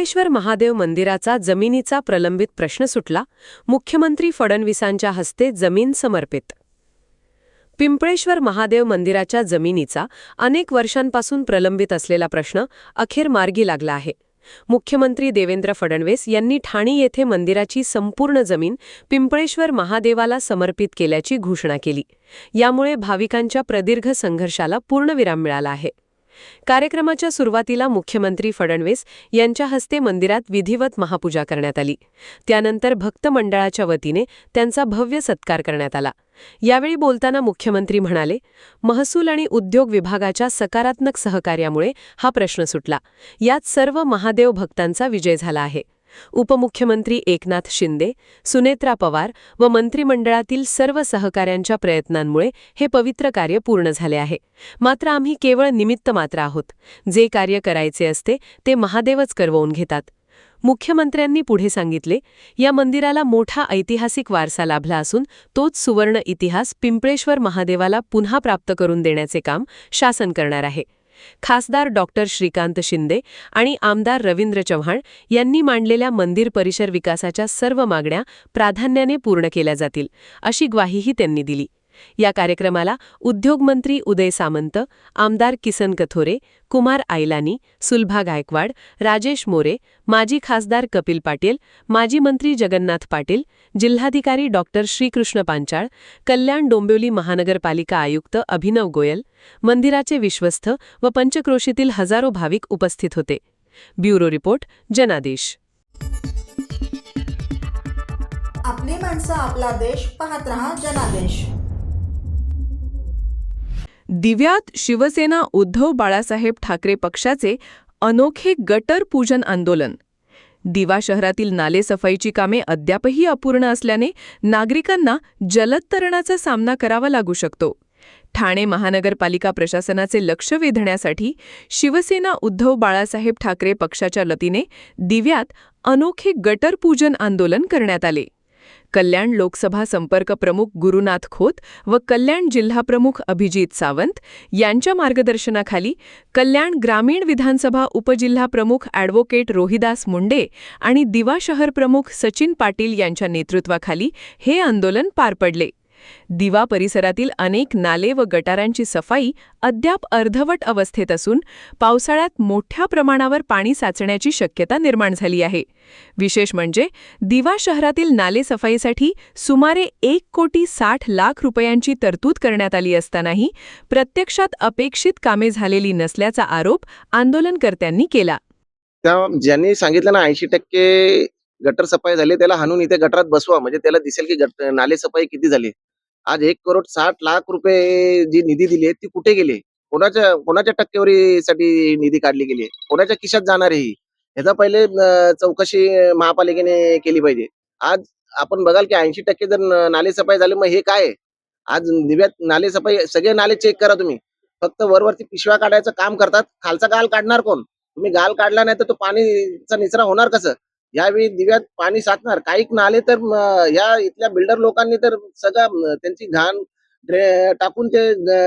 पिंपळेश्वर महादेव मंदिराचा जमिनीचा प्रलंबित प्रश्न सुटला, मुख्यमंत्री फडणवीसांच्या हस्ते जमीन समर्पित. पिंपळेश्वर महादेव मंदिराच्या जमिनीचा अनेक वर्षांपासून प्रलंबित असलेला प्रश्न अखेर मार्गी लागला आहे. मुख्यमंत्री देवेंद्र फडणवीस यांनी ठाणे येथे मंदिराची संपूर्ण जमीन पिंपळेश्वर महादेवाला समर्पित केल्याची घोषणा केली. यामुळे भाविकांच्या प्रदीर्घ संघर्षाला पूर्णविराम मिळाला आहे. कार्यक्रमाच्या सुरुवातीला मुख्यमंत्री फडणवीस यांच्या हस्ते मंदिरात विधिवत महापूजा करण्यात आली. त्यानंतर भक्त मंडळाच्या वतीने त्यांचा भव्य सत्कार करण्यात आला. यावेळी बोलताना मुख्यमंत्री म्हणाले, महसूल आणि उद्योग विभागाच्या सकारात्मक सहकार्यामुळे हा प्रश्न सुटला. यात सर्व महादेव भक्तांचा विजय झाला आहे. उपमुख्यमंत्री एकनाथ शिंदे, सुनेत्रा पवार व मंत्रिमंडळातील सर्व सहकाऱ्यांच्या प्रयत्नांमुळे हे पवित्र कार्य पूर्ण झाले आहे. मात्र आम्ही केवळ निमित्त मात्र आहोत. जे कार्य करायचे असते ते महादेवच करवून घेतात. मुख्यमंत्र्यांनी पुढे सांगितले, या मंदिराला मोठा ऐतिहासिक वारसा लाभला असून तोच सुवर्ण इतिहास पिंपळेश्वर महादेवाला पुन्हा प्राप्त करून देण्याचे काम शासन करणार आहे. खासदार डॉक्टर श्रीकांत शिंदे आणि आमदार रवींद्र चव्हाण यांनी मांडलेल्या मंदिर परिसर विकासाच्या सर्व मागण्या प्राधान्याने पूर्ण केल्या जातील, अशी ग्वाहीही त्यांनी दिली. या कार्यक्रमाला उद्योगमंत्री उदय सामंत, आमदार किसन कथोरे, कुमार आयलानी, सुलभा गायकवाड, राजेश मोरे, माजी खासदार कपिल पाटील, माजी मंत्री जगन्नाथ पाटील, जिल्हाधिकारी डॉक्टर श्रीकृष्ण पांचाळ, कल्याण डोंबिवली महानगरपालिका आयुक्त अभिनव गोयल, मंदिराचे विश्वस्त व पंचक्रोशीतील हजारो भाविक उपस्थित होते. ब्युरो रिपोर्ट, जनादेश. आपली माणसं, आपला देश. पाहत रहा जनादेश. दिव्यात शिवसेना उद्धव बाळासाहेब ठाकरे पक्षाचे अनोखे गटर पूजन आंदोलन. दिवा शहरातील नालेसफाईची कामे अद्यापही अपूर्ण असल्याने नागरिकांना जलदतरणाचा सामना करावा लागू शकतो. ठाणे महानगरपालिका प्रशासनाचे लक्ष वेधण्यासाठी शिवसेना उद्धव बाळासाहेब ठाकरे पक्षाच्या वतीने दिव्यात अनोखे गटर पूजन आंदोलन करण्यात आले. कल्याण लोकसभा संपर्क प्रमुख गुरुनाथ खोत व कल्याण जिल्हा प्रमुख अभिजित सावंत यांच्या मार्गदर्शनाखाली कल्याण ग्रामीण विधानसभा उपजिल्हा प्रमुख ॲडव्होकेट रोहिदास मुंडे आणि दिवा शहर प्रमुख सचिन पाटील यांच्या नेतृत्वाखाली हे आंदोलन पार पडले. दिवा परिसरातील अनेक नाले व गटारांची सफाई अद्याप अर्धवट अवस्थेत असून पावसाळ्यात मोठ्या प्रमाणावर पाणी साचण्याची शक्यता निर्माण झाली आहे. विशेष म्हणजे दिवा शहरातील नाले सफाईसाठी सुमारे 1,60,00,000 रुपयांची तरतूद करण्यात आली असतानाही प्रत्यक्षात अपेक्षित कामे झालेली नसल्याचा आरोप आंदोलनकर्त्यांनी केला. ज्यांनी सांगितलं ना 80% गटर सफाई झाली, त्याला हाणून इथे गटरात बसवा, म्हणजे त्याला दिसेल की नाले सफाई किती झाली. आज 1,60,00,000 रुपये जी निधी दिली ती कुठे गेली? कोणाच्या टक्केवारीसाठी निधी काढली गेली? कोणाच्या खिशात जाणार आहे? ह्याचा पहिले चौकशी महापालिकेने केली पाहिजे. आज आपण बघाल की 80% जर नाले सफाई झाले, मग हे काय आहे? आज दिव्यात नाले सफाई, सगळे नाले चेक करा तुम्ही. फक्त वरवरती पिशव्या काढायचं काम करतात. खालचा गाल काढणार कोण? तुम्ही गाल काढला नाही तर तो पाणीचा निचरा होणार कसं? यावेळी दिव्यात पाणी साचणार. काही नाले तर या इथल्या बिल्डर लोकांनी तर सगळं त्यांची घाण टाकून ते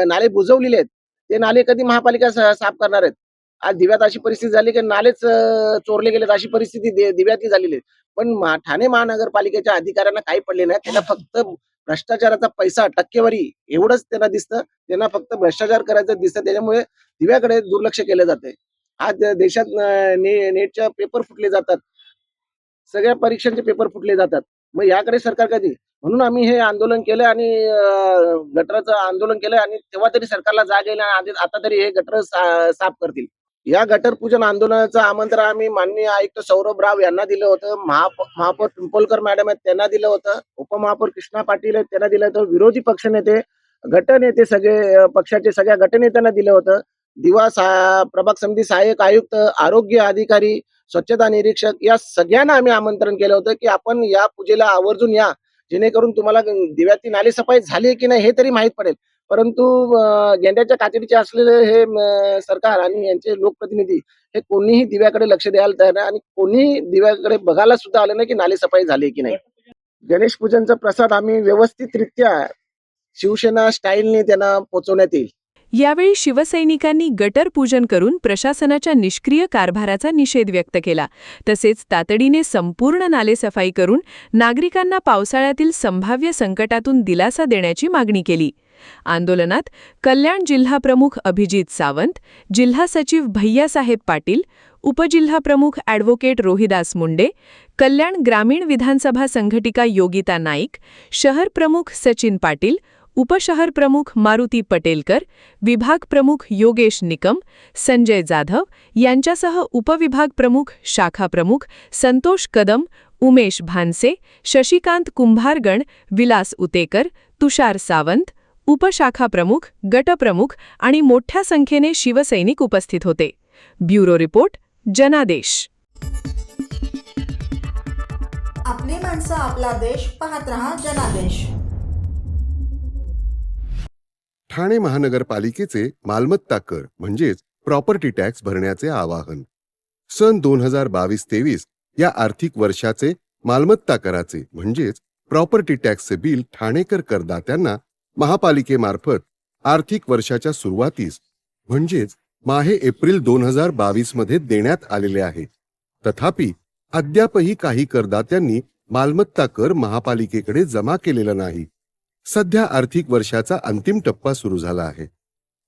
नाले बुजवलेले आहेत. ते नाले कधी महापालिका साफ करणार आहेत? आज दिव्यात अशी परिस्थिती झाली की नालेच चोरले गेलेत, अशी परिस्थिती दिव्यातली झालेली आहे. पण ठाणे महानगरपालिकेच्या अधिकाऱ्यांना काही पडले नाही. त्यांना फक्त भ्रष्टाचाराचा पैसा, टक्केवारी एवढंच त्यांना दिसतं. त्यांना फक्त भ्रष्टाचार करायचं दिसतं. त्याच्यामुळे दिव्याकडे दुर्लक्ष केलं जातंय. आज देशात नेटच्या पेपर फुटले जातात, सगळ्या परीक्षांचे पेपर फुटले जातात. मग याकडे सरकार कधी? म्हणून आम्ही हे आंदोलन केलं आणि गटराचं आंदोलन केलं आणि तेव्हा तरी सरकारला जाग येईल आणि आता तरी हे गटर साफ करतील. या गटर पूजन आंदोलनाचं आमंत्रण आम्ही माननीय आयुक्त सौरभ राव यांना दिलं होतं. महापौर पिंपळकर मॅडम आहेत त्यांना दिलं होतं. उपमहापौर कृष्णा पाटील आहेत त्यांना दिलं होतं. विरोधी पक्षनेते, गटनेते, सगळे पक्षाचे सगळ्या गटनेत्यांना दिलं होतं. दिवा प्रभाग समिती सहाय्यक आयुक्त, आरोग्य अधिकारी, स्वच्छता निरीक्षक या सगळ्यांना आम्ही आमंत्रण केलं होतं की आपण या पूजेला आवर्जून या, जेणेकरून तुम्हाला दिव्याची नाले सफाई झाली की नाही हे तरी माहीत पडेल. परंतु गेंड्याच्या कातडीचे असलेले हे सरकार आणि यांचे लोकप्रतिनिधी हे कोणीही दिव्याकडे लक्ष द्यायला तयार नाही आणि कोणीही दिव्याकडे बघायला सुद्धा आलं नाही की नाले सफाई झाली की नाही. गणेश पूजनचा प्रसाद आम्ही व्यवस्थितरित्या शिवसेना स्टाईलने त्यांना पोहोचवण्यात येईल. यावेळी शिवसैनिकांनी गटर पूजन करून प्रशासनाच्या निष्क्रिय कारभाराचा निषेध व्यक्त केला. तसेच तातडीने संपूर्ण नालेसफाई करून नागरिकांना पावसाळ्यातील संभाव्य संकटातून दिलासा देण्याची मागणी केली. आंदोलनात कल्याण जिल्हाप्रमुख अभिजित सावंत, जिल्हा सचिव भैयासाहेब पाटील, उपजिल्हाप्रमुख ॲडव्होकेट रोहिदास मुंडे, कल्याण ग्रामीण विधानसभा संघटिका योगिता नाईक, शहर प्रमुख सचिन पाटील, उपशहर प्रमुख मारुती पटेलकर, विभाग प्रमुख योगेश निकम, संजय जाधव यांच्यासह उपविभाग प्रमुख, शाखा प्रमुख संतोष कदम, उमेश भानसे, शशिकांत कुंभारगण, विलास उतेकर, तुषार सावंत, उपशाखा प्रमुख, गटप्रमुख आणि मोठ्या संख्येने शिवसैनिक उपस्थित होते. ब्युरो रिपोर्ट, जनादेश. आपली माणसं, आपला देश. पाहत रहा जनादेश. ठाणे महानगरपालिकेचे मालमत्ता कर म्हणजेच प्रॉपर्टी टॅक्स भरण्याचे आवाहन. सन 2022-23 या आर्थिक वर्षाचे मालमत्ता कराचे म्हणजेच प्रॉपर्टी टॅक्सचे बिल ठाणेकर करदात्यांना महापालिकेमार्फत आर्थिक वर्षाच्या सुरुवातीस म्हणजेच माहे एप्रिल 2022 मध्ये देण्यात आलेले आहे. तथापि अद्यापही काही करदात्यांनी मालमत्ता कर महापालिकेकडे जमा केलेला नाही. सध्या आर्थिक वर्षाचा अंतिम टप्पा सुरू झाला आहे.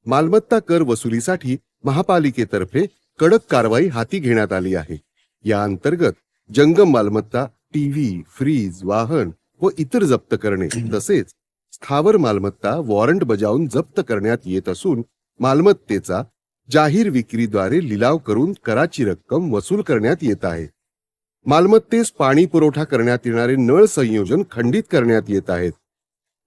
मालमत्ता कर वसुलीसाठी महापालिकेतर्फे कडक कारवाई हाती घेण्यात आली आहे. या अंतर्गत जंगम मालमत्ता, टीव्ही, फ्रीज, वाहन व इतर जप्त करणे तसेच स्थावर मालमत्ता वॉरंट बजावून जप्त करण्यात येत असून मालमत्तेचा जाहीर विक्रीद्वारे लिलाव करून कराची रक्कम वसूल करण्यात येत आहे. मालमत्तेस पाणी पुरवठा करण्यात येणारे नळ संयोजन खंडित करण्यात येत आहेत.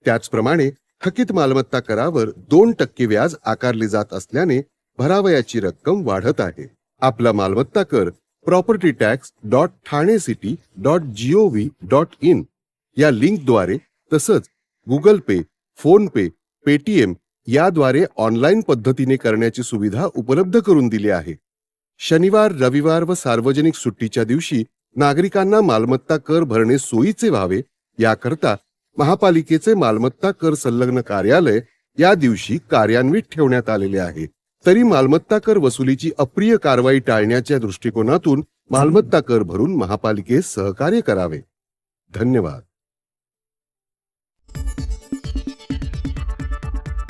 त्याचप्रमाणे थकीत मालमत्ता करावर 2% व्याज आकारले जात असल्याने भरावयाची रक्कम वाढत आहे. आपला मालमत्ता कर propertytax.thanecity.gov.in या लिंकद्वारे तसंच गुगल पे, फोन पे, पेटीएम याद्वारे ऑनलाईन पद्धतीने करण्याची सुविधा उपलब्ध करून दिली आहे. शनिवार, रविवार व सार्वजनिक सुट्टीच्या दिवशी नागरिकांना मालमत्ता कर भरणे सोयीचे व्हावे याकरता महापालिकेचे मालमत्ता कर संलग्न कार्यालय या दिवशी कार्यान्वित ठेवण्यात आलेले आहे. तरी मालमत्ता कर वसुलीची अप्रिय कारवाई टाळण्याच्या दृष्टिकोनातून मालमत्ता कर भरून महापालिकेस सहकार्य करावे. धन्यवाद.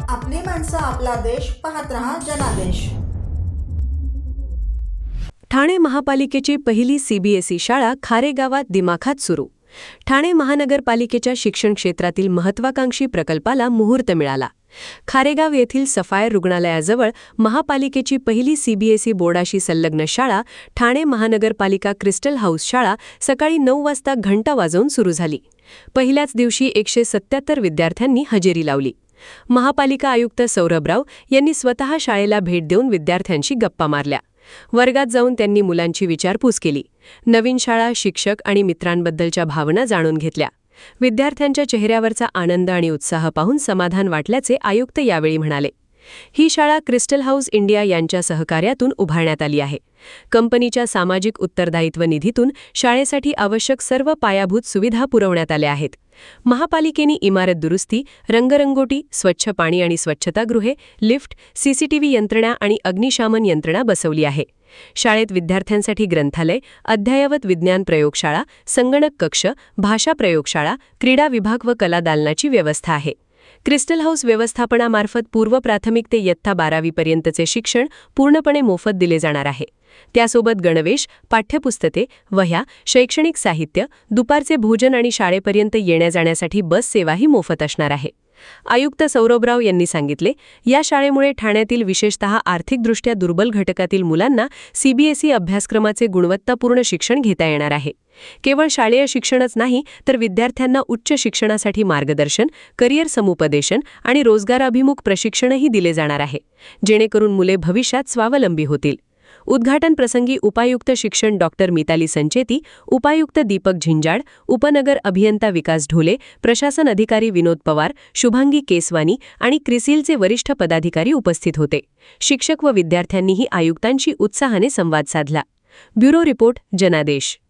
आपली माणसं, आपला देश. पाहत रहा जनादेश. ठाणे महापालिकेची पहिली सीबीएसई शाळा खारेगावात दिमाखात सुरू. ठाणे महानगरपालिकेच्या शिक्षण क्षेत्रातील महत्त्वाकांक्षी प्रकल्पाला मुहूर्त मिळाला. खारेगाव येथील सफायर रुग्णालयाजवळ महापालिकेची पहिली सीबीएसई बोर्डाशी संलग्न शाळा ठाणे महानगरपालिका क्रिस्टल हाऊस शाळा सकाळी 9 वाजता घंटा वाजवून सुरू झाली. पहिल्याच दिवशी 177 विद्यार्थ्यांनी हजेरी लावली. महापालिका आयुक्त सौरभराव यांनी स्वतः शाळेला भेट देऊन विद्यार्थ्यांशी गप्पा मारल्या. वर्गात जाऊन त्यांनी मुलांची विचारपूस केली. नवीन शाळा, शिक्षक आणि मित्रांबद्दलच्या भावना जाणून घेतल्या. विद्यार्थ्यांच्या चेहऱ्यावरचा आनंद आणि उत्साह पाहून समाधान वाटल्याचे आयुक्त यावेळी म्हणाले. ही शाळा क्रिस्टल हाऊस इंडिया यांच्या सहकार्यातून उभारण्यात आली आहे. कंपनीच्या सामाजिक उत्तरदायित्व निधीतून शाळेसाठी आवश्यक सर्व पायाभूत सुविधा पुरवण्यात आल्या आहेत. महापालिकेने इमारत दुरुस्ती, रंगरंगोटी, स्वच्छ पाणी आणि स्वच्छतागृहे, लिफ्ट, सीसीटीव्ही यंत्रणा आणि अग्निशामन यंत्रणा बसवली आहे. शाळेत विद्यार्थ्यांसाठी ग्रंथालय, अद्ययावत विज्ञान प्रयोगशाळा, संगणक कक्ष, भाषा प्रयोगशाळा, क्रीडा विभाग व कला दालनाची व्यवस्था आहे. क्रिस्टल हाऊस व्यवस्थापनामार्फत पूर्व प्राथमिक ते इयत्ता 12वी पर्यंतचे शिक्षण पूर्णपणे मोफत दिले जाणार आहे. त्यासोबत गणवेश, पाठ्यपुस्तके, वह्या, शैक्षणिक साहित्य, दुपारचे भोजन आणि शाळेपर्यंत येण्या-जाण्यासाठी बस सेवाही मोफत असणार आहे. आयुक्त सौरभराव यांनी सांगितले, या शाळेमुळे ठाण्यातील विशेषतः आर्थिकदृष्ट्या दुर्बल घटकातील मुलांना सीबीएसई अभ्यासक्रमाचे गुणवत्तापूर्ण शिक्षण घेता येणार आहे. केवळ शालेय शिक्षणच नाही तर विद्यार्थ्यांना उच्च शिक्षणासाठी मार्गदर्शन, करिअर समुपदेशन आणि रोजगाराभिमुख प्रशिक्षणही दिले जाणार आहे, जेणेकरून मुले भविष्यात स्वावलंबी होतील. उद्घाटन प्रसंगी उपायुक्त शिक्षण डॉक्टर मिताली संचेती, उपायुक्त दीपक झिंजाड, उपनगर अभियंता विकास ढोले, प्रशासन अधिकारी विनोद पवार, शुभांगी केसवानी आणि क्रिसिलचे वरिष्ठ पदाधिकारी उपस्थित होते. शिक्षक व विद्यार्थ्यांनीही आयुक्तांशी उत्साहाने संवाद साधला. ब्युरो रिपोर्ट, जनादेश.